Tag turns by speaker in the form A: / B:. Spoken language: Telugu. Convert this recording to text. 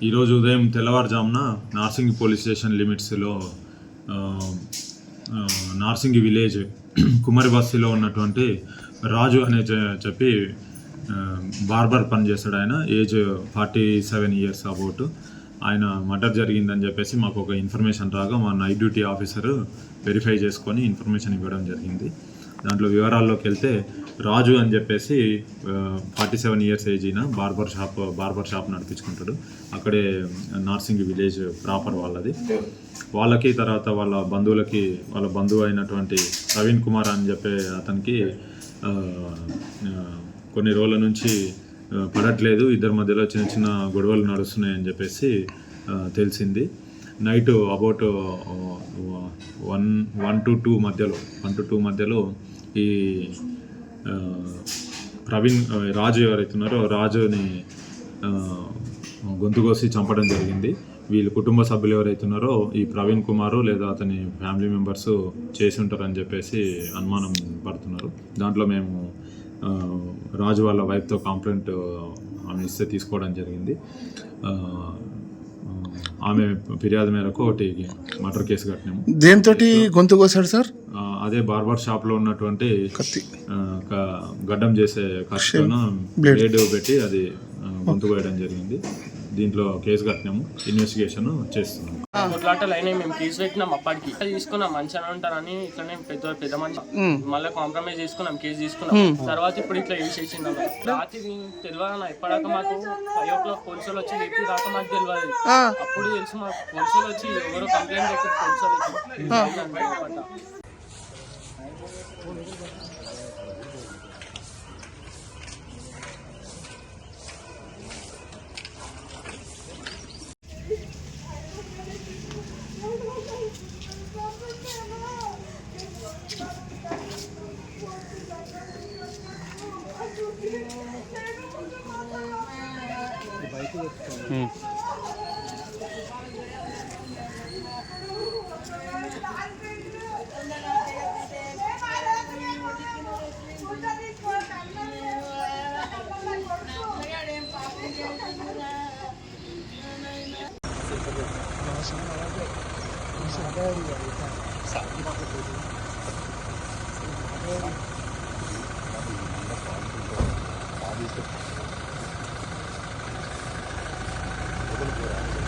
A: ఈరోజు ఉదయం తెల్లవారుజామున నార్సింగి పోలీస్ స్టేషన్ లిమిట్స్లో నార్సింగి విలేజ్ కుమారి బస్తీలో ఉన్నటువంటి రాజు అనే చెప్పి బార్బర్ పని చేస్తాడు. ఆయన ఏజ్ 47 years అబౌట్. ఆయన మర్డర్ జరిగిందని చెప్పేసి మాకు ఒక ఇన్ఫర్మేషన్ రాగా మా నైట్ డ్యూటీ ఆఫీసర్ వెరిఫై చేసుకొని ఇన్ఫర్మేషన్ ఇవ్వడం జరిగింది. దాంట్లో వివరాల్లోకి వెళ్తే రాజు అని చెప్పేసి 47 years ఏజ్ అయిన బార్బర్ షాప్ నడిపించుకుంటాడు. అక్కడే నార్సింగి విలేజ్ ప్రాపర్ వాళ్ళకి తర్వాత వాళ్ళ బంధువు అయినటువంటి ప్రవీణ్ కుమార్ అని చెప్పే అతనికి కొన్ని రోజుల నుంచి పడట్లేదు, ఇద్దరి మధ్యలో చిన్న చిన్న గొడవలు నడుస్తున్నాయని చెప్పేసి తెలిసింది. నైట్ అబౌట్ 1 to 2 మధ్యలో ఈ ప్రవీణ్ రాజు ఎవరైతున్నారో రాజుని గొంతు కోసి చంపడం జరిగింది. వీళ్ళు కుటుంబ సభ్యులు ఎవరైతున్నారో ఈ ప్రవీణ్ కుమారు లేదా అతని ఫ్యామిలీ మెంబర్స్ చేసి ఉంటారని చెప్పేసి అనుమానం పడుతున్నారు. దాంట్లో మేము రాజు వాళ్ళ వైఫ్తో కంప్లైంట్ ఆమె ఇస్తే తీసుకోవడం జరిగింది. ఆమె ఫిర్యాదు మేరకు ఒకటి మర్డర్ కేసు కట్టినాము.
B: దేంతో గొంతు కోసాడు సార్?
A: అదే బార్బర్ షాప్లో ఉన్నటువంటి గడ్డం చేసే కత్తితో బ్లేడ్ పెట్టి అది గొంతు కోయడం జరిగింది. దీంట్లో కేసు కట్టినాము, ఇన్వెస్టిగేషన్ చేస్తున్నాము.
C: కొట్లాటలు అయినాయి, మేము కేసు పెట్టినాం. అప్పటికి తీసుకున్నాం, మంచిగా ఉంటారని ఇట్లనే పెద్ద మంచి మళ్ళీ కాంప్రమైజ్ చేసుకున్నాం, కేసు తీసుకున్నాం. తర్వాత ఇప్పుడు ఇట్లా చేసింది. రాత్రి తెలియదు, ఎప్పటిదాకా మాకు 5 o'clock పోలీసులు వచ్చి చెప్పి దాకా మాకు తెలియదు. అప్పుడు తెలుసు మాకు పోలీసులు వచ్చి ఎవరో కంప్లైంట్ చేసి పోలీసులు
D: Gracias.